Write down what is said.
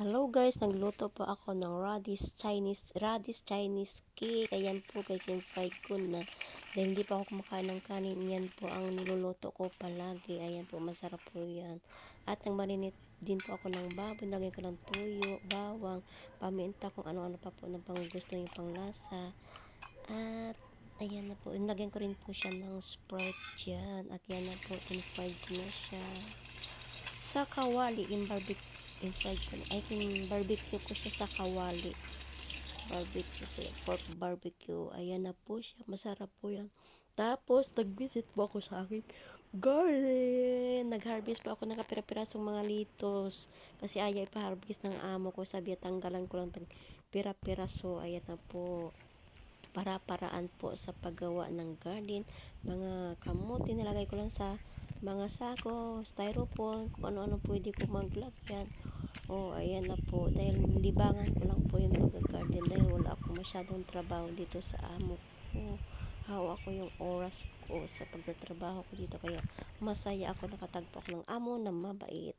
Hello guys, nagluto po ako ng radish Chinese cake. Ayan po, kay fried ko na. Dahil hindi pa ako kumakain ng kanin, yan po ang niluluto ko palagi. Ayan po, masarap po yan. At nang marinate din po ako ng baboy, nilagay ko ng tuyo, bawang, paminta, kung ano-ano pa po ng pang gusto yung panglasa. At ayan na po, nilagyan ko rin po siya ng Sprite dyan. At yan na po, fried ko na siya sa kawali. Barbecue ko siya sa kawali. Barbecue ko yan, pork barbecue. Ayan na po siya, masarap po yan. Tapos nag-visit po ako sa akin garden. Nag-harvest po ako ng kapira-pirasong mga litos kasi ayaw ipa-harvest ng amo ko. Sabi, tanggalan ko lang ng pira-piraso. Ayan na po, para-paraan po sa paggawa ng garden. Mga kamuti nilagay ko lang sa mga sako, styrofoam, kung ano-ano pwede ko maglagyan. Ayan na po, dahil libangan ko lang po yung pag-garden dahil wala akong masyadong trabaho dito sa amo ko. Hawak ko yung oras ko sa pagtatrabaho ko dito, kaya masaya ako, nakatagpo ako ng amo na mabait.